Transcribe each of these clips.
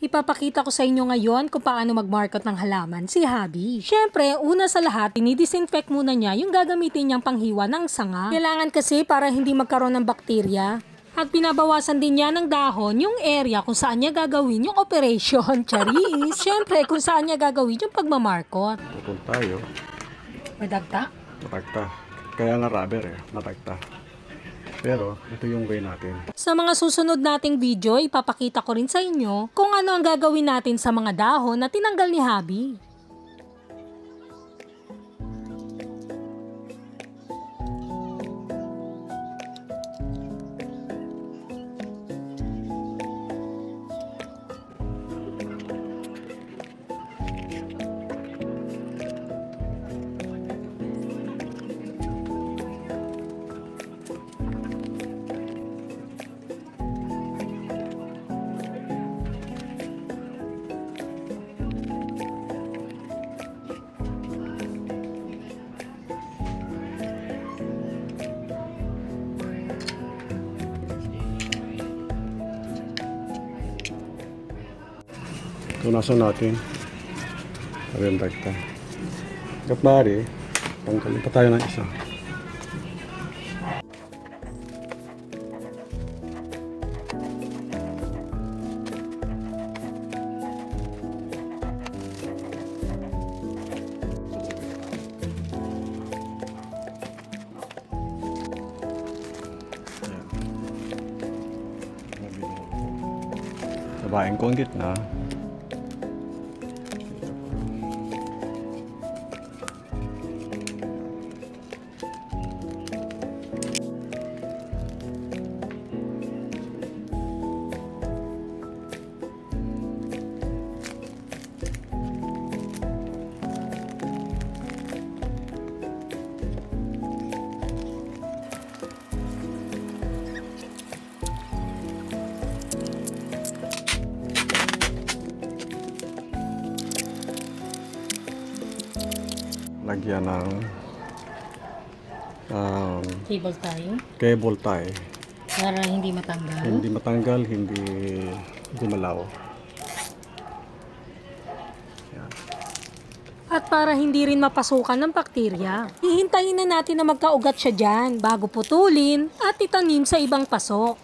Ipapakita ko sa inyo ngayon kung paano mag-market ng halaman si Habi. Siyempre, una sa lahat, dinidisinfect muna niya yung gagamitin niyang panghiwa ng sanga. Kailangan kasi para hindi magkaroon ng bakterya. At pinabawasan din niya ng dahon yung area kung saan niya gagawin yung operation. Charis! Siyempre, kung saan niya gagawin yung pagmamarkot. Pupun tayo. Madagta? Natagta. Kaya nga rubber natagta. Pero ito yung way natin. Sa mga susunod nating video, ipapakita ko rin sa inyo kung ano ang gagawin natin sa mga dahon na tinanggal ni Habi. Tunasan natin. Sabi yung tagta. Kapari, tanggalin pa tayo ng isa. Sabahin ko ang gitna. Lagyan ng Cable tayo cable tie. para hindi matanggal. Hindi matanggal, hindi gumalaw. Yan. At para hindi rin mapasukan ng bakterya, hihintayin na natin na magkaugat siya dyan bago putulin at itanim sa ibang pasok.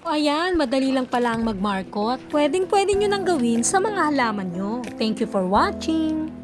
Ayan, madali lang pala ang mag-markot. Pwedeng nyo nang gawin sa mga halaman nyo. Thank you for watching!